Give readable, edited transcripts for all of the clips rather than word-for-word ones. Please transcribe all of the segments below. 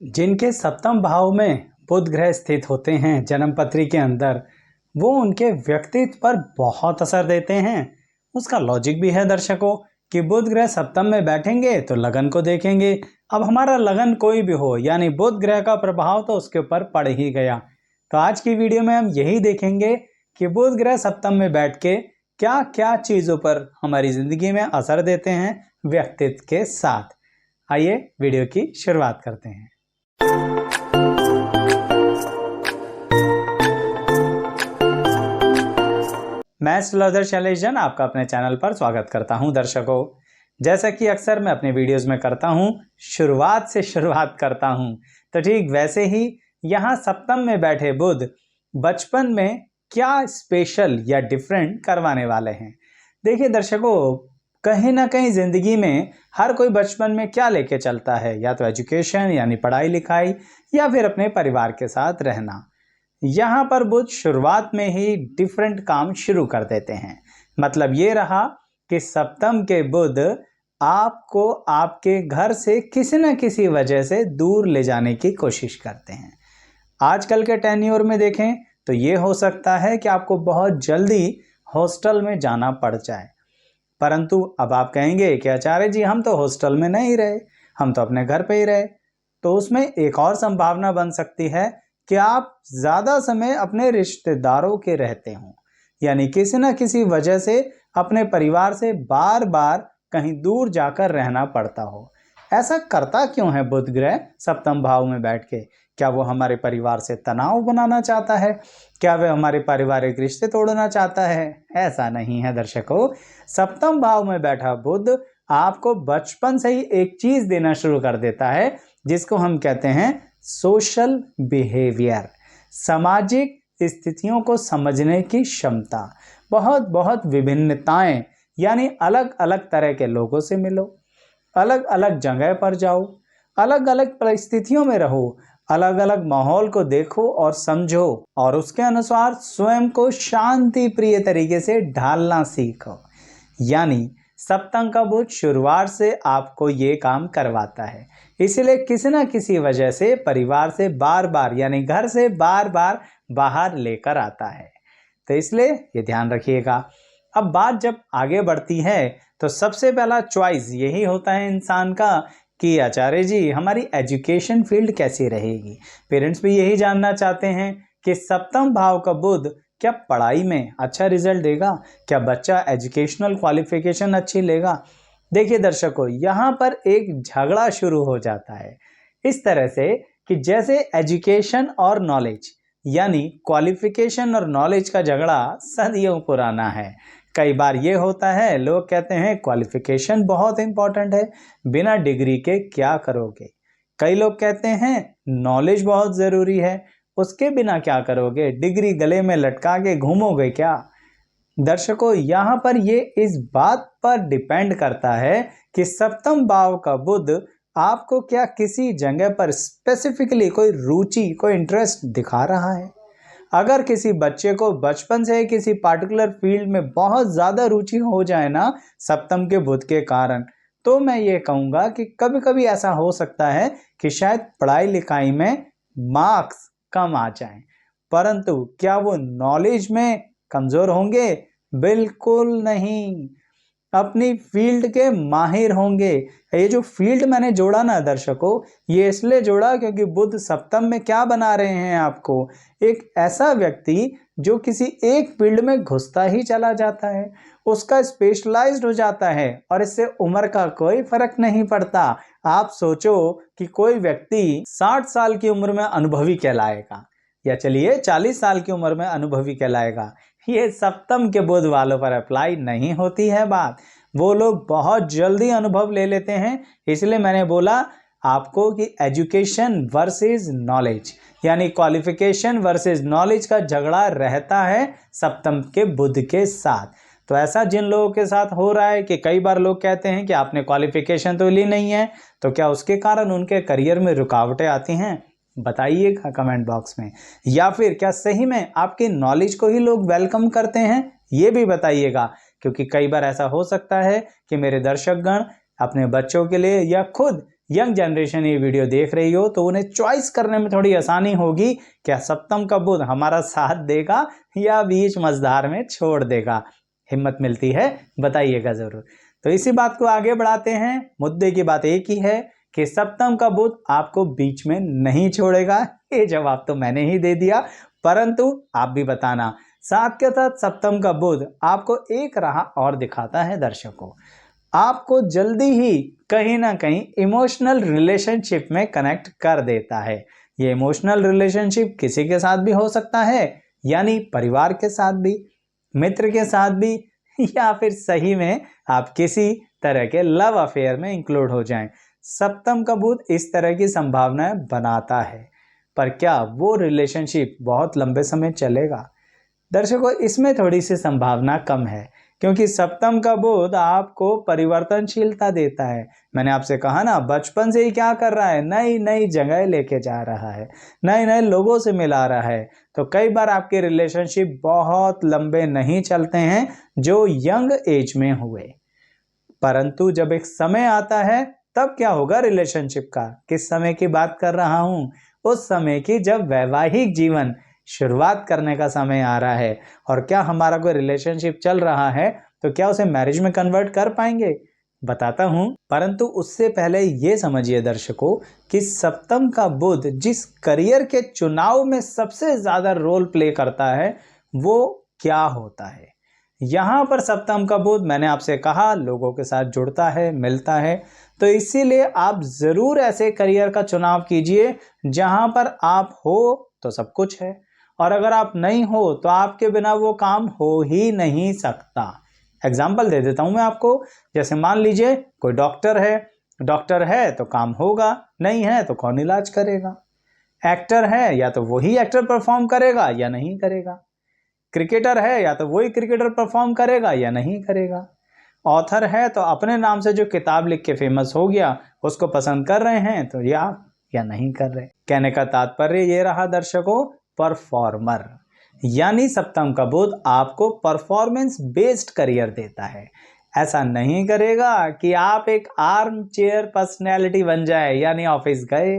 जिनके सप्तम भाव में बुध ग्रह स्थित होते हैं जन्म पत्री के अंदर, वो उनके व्यक्तित्व पर बहुत असर देते हैं। उसका लॉजिक भी है दर्शकों कि बुध ग्रह सप्तम में बैठेंगे तो लगन को देखेंगे। अब हमारा लगन कोई भी हो, यानी बुध ग्रह का प्रभाव तो उसके ऊपर पड़ ही गया। तो आज की वीडियो में हम यही देखेंगे कि बुध ग्रह सप्तम में बैठ के क्या क्या चीजों पर हमारी जिंदगी में असर देते हैं व्यक्तित्व के साथ। आइए वीडियो की शुरुआत करते हैं। मैं एस्ट्रोलॉजर शैलेश जैन आपका अपने चैनल पर स्वागत करता हूं। दर्शकों, जैसा कि अक्सर मैं अपने वीडियोस में करता हूं, शुरुआत से शुरुआत करता हूं, तो ठीक वैसे ही यहां सप्तम में बैठे बुध बचपन में क्या स्पेशल या डिफरेंट करवाने वाले हैं। देखिए दर्शकों, कहीं ना कहीं जिंदगी में हर कोई बचपन में क्या लेके चलता है, या तो एजुकेशन यानी पढ़ाई लिखाई, या फिर अपने परिवार के साथ रहना। यहाँ पर बुध शुरुआत में ही डिफरेंट काम शुरू कर देते हैं। मतलब ये रहा कि सप्तम के बुध आपको आपके घर से किसी न किसी वजह से दूर ले जाने की कोशिश करते हैं। आजकल के टेन्योर में देखें तो ये हो सकता है कि आपको बहुत जल्दी हॉस्टल में जाना पड़ जाए, परंतु अब आप कहेंगे कि आचार्य जी हम तो हॉस्टल में नहीं रहे, हम तो अपने घर पे ही रहे। तो उसमें एक और संभावना बन सकती है कि आप ज़्यादा समय अपने रिश्तेदारों के रहते हों, यानी किसी न किसी वजह से अपने परिवार से बार बार कहीं दूर जाकर रहना पड़ता हो। ऐसा करता क्यों है बुध ग्रह सप्तम भाव में बैठ के? क्या वो हमारे परिवार से तनाव बनाना चाहता है? क्या वह हमारे पारिवारिक रिश्ते तोड़ना चाहता है? ऐसा नहीं है दर्शकों। सप्तम भाव में बैठा बुध आपको बचपन से ही एक चीज देना शुरू कर देता है जिसको हम कहते हैं सोशल बिहेवियर, सामाजिक स्थितियों को समझने की क्षमता। बहुत बहुत विभिन्नताएं, यानी अलग अलग तरह के लोगों से मिलो, अलग अलग जगह पर जाओ, अलग अलग परिस्थितियों में रहो, अलग अलग माहौल को देखो और समझो, और उसके अनुसार स्वयं को शांति प्रिय तरीके से ढालना सीखो। यानी सप्तम का बुध शुरुआत से आपको ये काम करवाता है, इसलिए किसी न किसी वजह से परिवार से बार बार, यानी घर से बार बार बाहर लेकर आता है। तो इसलिए ये ध्यान रखिएगा। अब बात जब आगे बढ़ती है तो सबसे पहला चॉइस यही होता है इंसान का कि आचार्य जी हमारी एजुकेशन फील्ड कैसी रहेगी। पेरेंट्स भी यही जानना चाहते हैं कि सप्तम भाव का बुध क्या पढ़ाई में अच्छा रिजल्ट देगा, क्या बच्चा एजुकेशनल क्वालिफिकेशन अच्छी लेगा। देखिए दर्शकों, यहाँ पर एक झगड़ा शुरू हो जाता है इस तरह से कि जैसे एजुकेशन और नॉलेज, यानी क्वालिफिकेशन और नॉलेज का झगड़ा सदियों पुराना है। कई बार ये होता है, लोग कहते हैं क्वालिफिकेशन बहुत इंपॉर्टेंट है, बिना डिग्री के क्या करोगे। कई लोग कहते हैं नॉलेज बहुत ज़रूरी है, उसके बिना क्या करोगे, डिग्री गले में लटका के घूमोगे क्या। दर्शकों, यहाँ पर ये इस बात पर डिपेंड करता है कि सप्तम भाव का बुध आपको क्या किसी जगह पर स्पेसिफिकली कोई रुचि, कोई इंटरेस्ट दिखा रहा है। अगर किसी बच्चे को बचपन से किसी पार्टिकुलर फील्ड में बहुत ज़्यादा रुचि हो जाए ना सप्तम के बुध के कारण, तो मैं ये कहूँगा कि कभी कभी ऐसा हो सकता है कि शायद पढ़ाई लिखाई में मार्क्स कम आ जाएं, परंतु क्या वो नॉलेज में कमज़ोर होंगे? बिल्कुल नहीं, अपनी फील्ड के माहिर होंगे। ये जो फील्ड मैंने जोड़ा ना दर्शकों, ये इसलिए जोड़ा क्योंकि बुध सप्तम में क्या बना रहे हैं आपको, एक ऐसा व्यक्ति जो किसी एक फील्ड में घुसता ही चला जाता है, उसका स्पेशलाइज्ड हो जाता है, और इससे उम्र का कोई फर्क नहीं पड़ता। आप सोचो कि कोई व्यक्ति 60 साल की उम्र में अनुभवी कहलाएगा, या चलिए 40 साल की उम्र में अनुभवी कहलाएगा। ये सप्तम के बुध वालों पर अप्लाई नहीं होती है बात। वो लोग बहुत जल्दी अनुभव ले लेते हैं। इसलिए मैंने बोला आपको कि एजुकेशन वर्सेस नॉलेज, यानी क्वालिफिकेशन वर्सेस नॉलेज का झगड़ा रहता है सप्तम के बुध के साथ। तो ऐसा जिन लोगों के साथ हो रहा है कि कई बार लोग कहते हैं कि आपने क्वालिफिकेशन तो ली नहीं है, तो क्या उसके कारण उनके करियर में रुकावटें आती हैं? बताइएगा कमेंट बॉक्स में। या फिर क्या सही में आपकी नॉलेज को ही लोग वेलकम करते हैं, ये भी बताइएगा। क्योंकि कई बार ऐसा हो सकता है कि मेरे दर्शकगण अपने बच्चों के लिए या खुद यंग जनरेशन ये वीडियो देख रही हो तो उन्हें चॉइस करने में थोड़ी आसानी होगी, क्या सप्तम का बुध हमारा साथ देगा या बीच मझधार में छोड़ देगा। हिम्मत मिलती है बताइएगा जरूर। तो इसी बात को आगे बढ़ाते हैं। मुद्दे की बात एक ही है कि सप्तम का बुध आपको बीच में नहीं छोड़ेगा। ये जवाब तो मैंने ही दे दिया, परंतु आप भी बताना। साथ के साथ सप्तम का बुध आपको एक राह और दिखाता है दर्शकों, आपको जल्दी ही कहीं ना कहीं इमोशनल रिलेशनशिप में कनेक्ट कर देता है। ये इमोशनल रिलेशनशिप किसी के साथ भी हो सकता है, यानी परिवार के साथ भी, मित्र के साथ भी, या फिर सही में आप किसी तरह के लव अफेयर में इंक्लूड हो जाएं। सप्तम का बुध इस तरह की संभावनाएं बनाता है, पर क्या वो रिलेशनशिप बहुत लंबे समय चलेगा? दर्शकों, इसमें थोड़ी सी संभावना कम है, क्योंकि सप्तम का बुध आपको परिवर्तनशीलता देता है। मैंने आपसे कहा ना, बचपन से ही क्या कर रहा है, नई नई जगह लेके जा रहा है, नए नए लोगों से मिला रहा है। तो कई बार आपके रिलेशनशिप बहुत लंबे नहीं चलते हैं जो यंग एज में हुए, परंतु जब एक समय आता है तब क्या होगा रिलेशनशिप का। किस समय की बात कर रहा हूं? उस समय की जब वैवाहिक जीवन शुरुआत करने का समय आ रहा है। और क्या हमारा कोई रिलेशनशिप चल रहा है तो क्या उसे मैरिज में कन्वर्ट कर पाएंगे? बताता हूं, परंतु उससे पहले ये समझिए दर्शकों कि सप्तम का बुध जिस करियर के चुनाव में सबसे ज्यादा रोल प्ले करता है वो क्या होता है। यहां पर सप्तम का बुध, मैंने आपसे कहा, लोगों के साथ जुड़ता है, मिलता है। तो इसीलिए आप जरूर ऐसे करियर का चुनाव कीजिए जहां पर आप हो तो सब कुछ है, और अगर आप नहीं हो तो आपके बिना वो काम हो ही नहीं सकता। एग्जाम्पल दे देता हूं मैं आपको। जैसे मान लीजिए कोई डॉक्टर है तो काम होगा, नहीं है तो कौन इलाज करेगा। एक्टर है, या तो वही एक्टर परफॉर्म करेगा या नहीं करेगा। क्रिकेटर है, या तो वही क्रिकेटर परफॉर्म करेगा या नहीं करेगा। ऑथर है तो अपने नाम से जो किताब लिख के फेमस हो गया उसको पसंद कर रहे हैं तो या नहीं कर रहे। कहने का तात्पर्य ये रहा दर्शकों, परफॉर्मर, यानी सप्तम का बुध आपको परफॉर्मेंस बेस्ड करियर देता है। ऐसा नहीं करेगा कि आप एक आर्म चेयर पर्सनैलिटी बन जाए, यानी ऑफिस गए,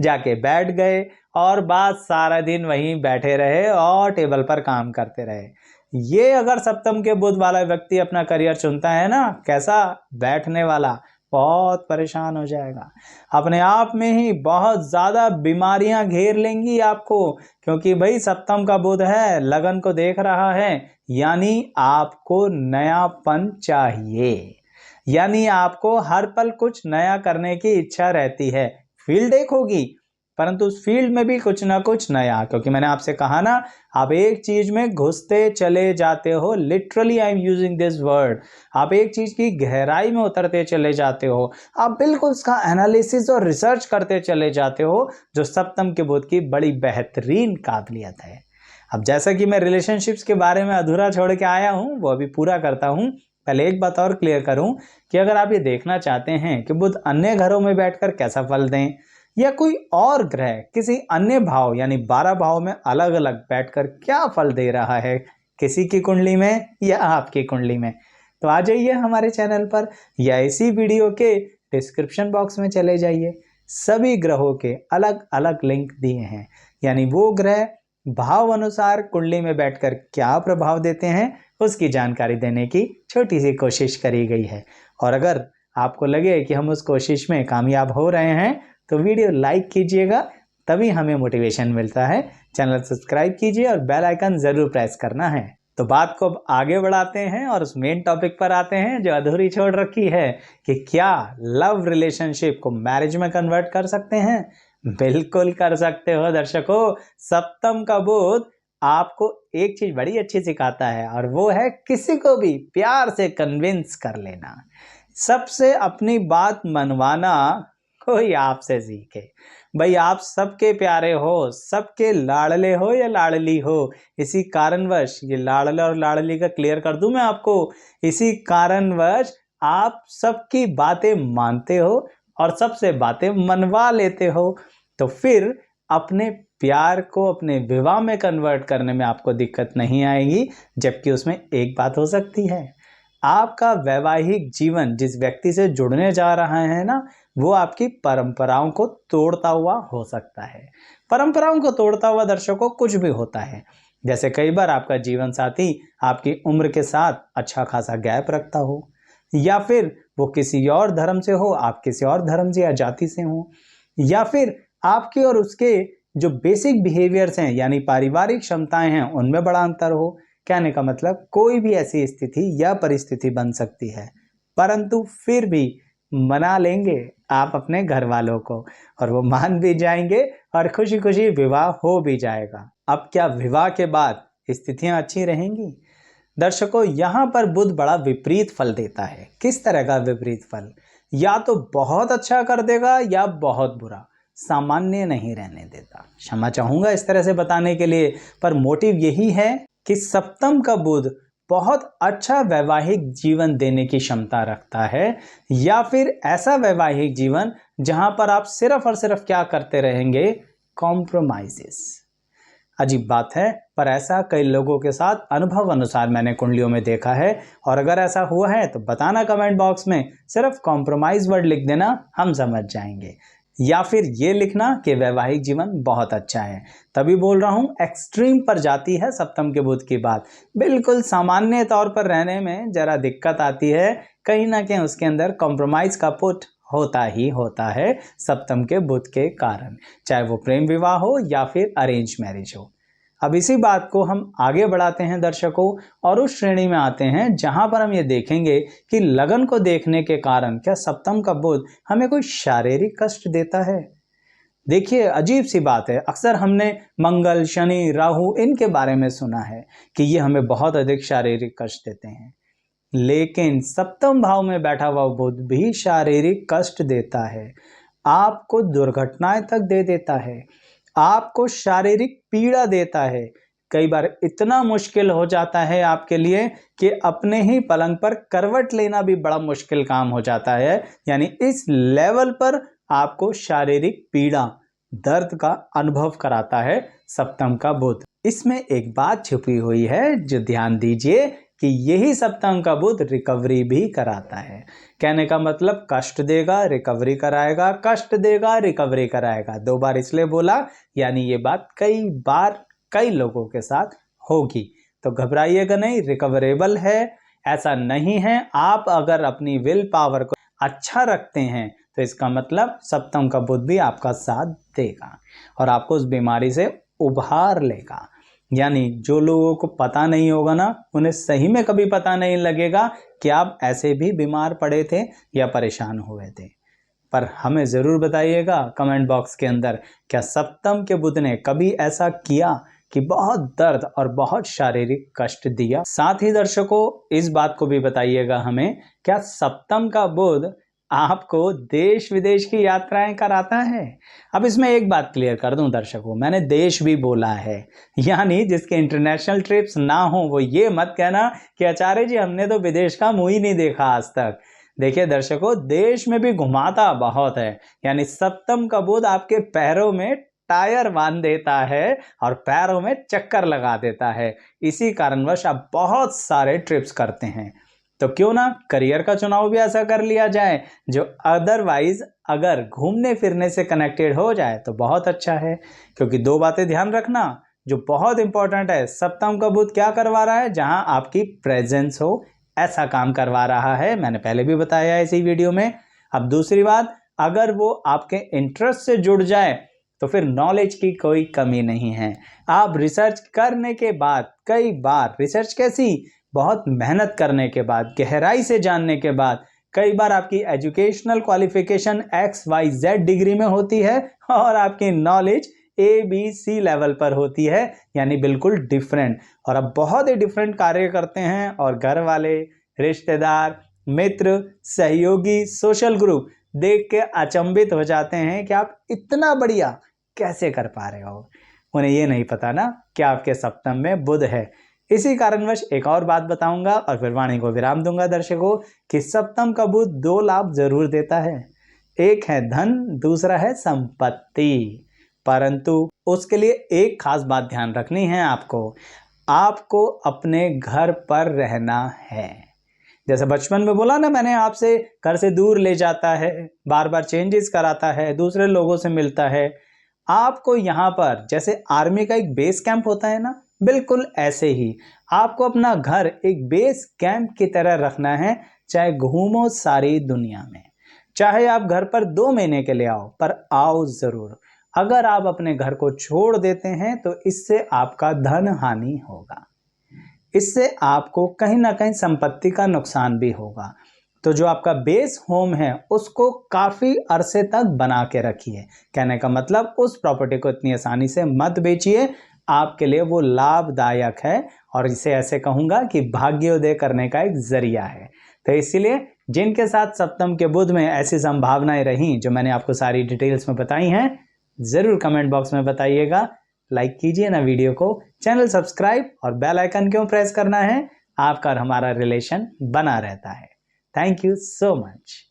जाके बैठ गए और बाद सारा दिन वहीं बैठे रहे और टेबल पर काम करते रहे। ये अगर सप्तम के बुध वाला व्यक्ति अपना करियर चुनता है ना, कैसा बैठने वाला, बहुत परेशान हो जाएगा। अपने आप में ही बहुत ज्यादा बीमारियां घेर लेंगी आपको, क्योंकि भाई सप्तम का बुध है, लगन को देख रहा है, यानी आपको नयापन चाहिए, यानी आपको हर पल कुछ नया करने की इच्छा रहती है। फील्ड एक होगी परंतु उस फील्ड में भी कुछ ना कुछ नया, क्योंकि मैंने आपसे कहा ना, आप एक चीज में घुसते चले जाते हो। Literally I am using this word. आप एक चीज की गहराई में उतरते चले जाते हो, आप बिल्कुल उसका एनालिसिस और रिसर्च करते चले जाते हो, जो सप्तम के बुध की बड़ी बेहतरीन काबिलियत है। अब जैसा कि मैं रिलेशनशिप्स के बारे में अधूरा छोड़ के आया हूं, वो अभी पूरा करता हूं। पहले एक बात और क्लियर करूं कि अगर आप ये देखना चाहते हैं कि बुध अन्य घरों में बैठकर कैसा फल दें, या कोई और ग्रह किसी अन्य भाव यानी 12 भाव में अलग अलग बैठकर क्या फल दे रहा है किसी की कुंडली में या आपकी कुंडली में, तो आ जाइए हमारे चैनल पर या इसी वीडियो के डिस्क्रिप्शन बॉक्स में चले जाइए। सभी ग्रहों के अलग अलग लिंक दिए हैं, यानी वो ग्रह भाव अनुसार कुंडली में बैठकर क्या प्रभाव देते हैं उसकी जानकारी देने की छोटी सी कोशिश करी गई है। और अगर आपको लगे कि हम उस कोशिश में कामयाब हो रहे हैं तो वीडियो लाइक कीजिएगा, तभी हमें मोटिवेशन मिलता है। चैनल सब्सक्राइब कीजिए और बेल आइकन जरूर प्रेस करना है। तो बात को अब आगे बढ़ाते हैं और उस मेन टॉपिक पर आते हैं जो अधूरी छोड़ रखी है कि क्या लव रिलेशनशिप को मैरिज में कन्वर्ट कर सकते हैं। बिल्कुल कर सकते हो दर्शकों। सप्तम का बुध आपको एक चीज बड़ी अच्छी सिखाता है, और वो है किसी को भी प्यार से कन्विंस कर लेना, सबसे अपनी बात मनवाना कोई आपसे सीखे। भाई आप सबके प्यारे हो, सबके लाडले हो या लाडली हो, इसी कारणवश, ये लाडला और लाडली का क्लियर कर दूं मैं आपको, इसी कारणवश आप सबकी बातें मानते हो और सबसे बातें मनवा लेते हो। तो फिर अपने प्यार को अपने विवाह में कन्वर्ट करने में आपको दिक्कत नहीं आएगी। जबकि उसमें एक बात हो सकती है, आपका वैवाहिक जीवन जिस व्यक्ति से जुड़ने जा रहा है ना, वो आपकी परंपराओं को तोड़ता हुआ हो सकता है। परंपराओं को तोड़ता हुआ दर्शकों कुछ भी होता है, जैसे कई बार आपका जीवन साथी आपकी उम्र के साथ अच्छा खासा गैप रखता हो, या फिर वो किसी और धर्म से हो, आप किसी और धर्म से या जाति से हो, या फिर आपके और उसके जो बेसिक बिहेवियर्स हैं यानी पारिवारिक क्षमताएं हैं उनमें बड़ा अंतर हो। कहने का मतलब कोई भी ऐसी स्थिति या परिस्थिति बन सकती है, परंतु फिर भी मना लेंगे आप अपने घर वालों को और वो मान भी जाएंगे और खुशी खुशी विवाह हो भी जाएगा। अब क्या विवाह के बाद स्थितियां अच्छी रहेंगी? दर्शकों, यहाँ पर बुध बड़ा विपरीत फल देता है। किस तरह का विपरीत फल? या तो बहुत अच्छा कर देगा या बहुत बुरा, सामान्य नहीं रहने देता। क्षमा चाहूंगा इस तरह से बताने के लिए, पर मोटिव यही है कि सप्तम का बुध बहुत अच्छा वैवाहिक जीवन देने की क्षमता रखता है, या फिर ऐसा वैवाहिक जीवन जहां पर आप सिर्फ और सिर्फ क्या करते रहेंगे? कॉम्प्रोमाइजेस। अजीब बात है, पर ऐसा कई लोगों के साथ अनुभव अनुसार मैंने कुंडलियों में देखा है, और अगर ऐसा हुआ है तो बताना कमेंट बॉक्स में, सिर्फ कॉम्प्रोमाइज वर्ड लिख देना, हम समझ जाएंगे। या फिर ये लिखना कि वैवाहिक जीवन बहुत अच्छा है। तभी बोल रहा हूं, एक्सट्रीम पर जाती है सप्तम के बुध की बात। बिल्कुल सामान्य तौर पर रहने में जरा दिक्कत आती है, कहीं ना कहीं उसके अंदर कॉम्प्रोमाइज का पुट होता ही होता है सप्तम के बुध के कारण, चाहे वो प्रेम विवाह हो या फिर अरेंज मैरिज हो। अब इसी बात को हम आगे बढ़ाते हैं दर्शकों, और उस श्रेणी में आते हैं जहां पर हम ये देखेंगे कि लगन को देखने के कारण क्या सप्तम का बुध हमें कोई शारीरिक कष्ट देता है। देखिए, अजीब सी बात है, अक्सर हमने मंगल, शनि, राहु इनके बारे में सुना है कि ये हमें बहुत अधिक शारीरिक कष्ट देते हैं, लेकिन सप्तम भाव में बैठा हुआ बुध भी शारीरिक कष्ट देता है, आपको दुर्घटनाएं तक दे देता है, आपको शारीरिक पीड़ा देता है। कई बार इतना मुश्किल हो जाता है आपके लिए कि अपने ही पलंग पर करवट लेना भी बड़ा मुश्किल काम हो जाता है। यानी इस लेवल पर आपको शारीरिक पीड़ा, दर्द का अनुभव कराता है सप्तम का बुध। इसमें एक बात छुपी हुई है जो ध्यान दीजिए कि यही सप्तम का बुध रिकवरी भी कराता है। कहने का मतलब कष्ट देगा, रिकवरी कराएगा, कष्ट देगा, रिकवरी कराएगा। 2 बार इसलिए बोला, यानी ये बात कई बार कई लोगों के साथ होगी, तो घबराइएगा नहीं, रिकवरेबल है। ऐसा नहीं है, आप अगर अपनी विल पावर को अच्छा रखते हैं तो इसका मतलब सप्तम का बुध भी आपका साथ देगा और आपको उस बीमारी से उभार लेगा। यानी जो लोगों को पता नहीं होगा ना, उन्हें सही में कभी पता नहीं लगेगा कि आप ऐसे भी बीमार पड़े थे या परेशान हुए थे। पर हमें ज़रूर बताइएगा कमेंट बॉक्स के अंदर, क्या सप्तम के बुध ने कभी ऐसा किया कि बहुत दर्द और बहुत शारीरिक कष्ट दिया? साथ ही दर्शकों, इस बात को भी बताइएगा हमें, क्या सप्तम का बुध आपको देश विदेश की यात्राएं कराता है? अब इसमें एक बात क्लियर कर दूं दर्शकों, मैंने देश भी बोला है, यानी जिसके इंटरनेशनल ट्रिप्स ना हो वो ये मत कहना कि आचार्य जी हमने तो विदेश का मुंह ही नहीं देखा आज तक। देखिए दर्शकों, देश में भी घुमाता बहुत है, यानी सप्तम का बुध आपके पैरों में टायर बांध देता है और पैरों में चक्कर लगा देता है। इसी कारणवश आप बहुत सारे ट्रिप्स करते हैं। तो क्यों ना करियर का चुनाव भी ऐसा कर लिया जाए जो अदरवाइज अगर घूमने फिरने से कनेक्टेड हो जाए तो बहुत अच्छा है। क्योंकि 2 बातें ध्यान रखना जो बहुत इंपॉर्टेंट है, सप्तम का बुध क्या करवा रहा है? जहां आपकी प्रेजेंस हो ऐसा काम करवा रहा है, मैंने पहले भी बताया है इसी वीडियो में। अब दूसरी बात, अगर वो आपके इंटरेस्ट से जुड़ जाए तो फिर नॉलेज की कोई कमी नहीं है। आप रिसर्च करने के बाद, कई बार रिसर्च कैसी, बहुत मेहनत करने के बाद, गहराई से जानने के बाद, कई बार आपकी एजुकेशनल क्वालिफिकेशन XYZ डिग्री में होती है और आपकी नॉलेज ABC लेवल पर होती है, यानी बिल्कुल डिफरेंट। और अब बहुत ही डिफरेंट कार्य करते हैं और घर वाले, रिश्तेदार, मित्र, सहयोगी, सोशल ग्रुप देख के अचंभित हो जाते हैं कि आप इतना बढ़िया कैसे कर पा रहे हो। उन्हें ये नहीं पता ना कि आपके सप्तम में बुध है। इसी कारणवश एक और बात बताऊंगा और फिर वाणी को विराम दूंगा दर्शकों, कि सप्तम का बुध 2 लाभ जरूर देता है। एक है धन, दूसरा है संपत्ति। परंतु उसके लिए एक खास बात ध्यान रखनी है आपको अपने घर पर रहना है। जैसे बचपन में बोला ना मैंने आपसे, घर से दूर ले जाता है, बार बार चेंजेस कराता है, दूसरे लोगों से मिलता है। आपको यहाँ पर जैसे आर्मी का एक बेस कैंप होता है ना, बिल्कुल ऐसे ही आपको अपना घर एक बेस कैंप की तरह रखना है। चाहे घूमो सारी दुनिया में, चाहे आप घर पर 2 महीने के लिए आओ, पर आओ जरूर। अगर आप अपने घर को छोड़ देते हैं तो इससे आपका धन हानि होगा, इससे आपको कहीं ना कहीं संपत्ति का नुकसान भी होगा। तो जो आपका बेस होम है उसको काफी अरसे तक बना के रखिए। कहने का मतलब उस प्रॉपर्टी को इतनी आसानी से मत बेचिए, आपके लिए वो लाभदायक है और इसे ऐसे कहूंगा कि भाग्योदय करने का एक जरिया है। तो इसीलिए जिनके साथ सप्तम के बुध में ऐसी संभावनाएं रही जो मैंने आपको सारी डिटेल्स में बताई हैं, जरूर कमेंट बॉक्स में बताइएगा। लाइक कीजिए ना वीडियो को, चैनल सब्सक्राइब और बेल आइकन क्यों प्रेस करना है, आपका और हमारा रिलेशन बना रहता है। Thank you so much.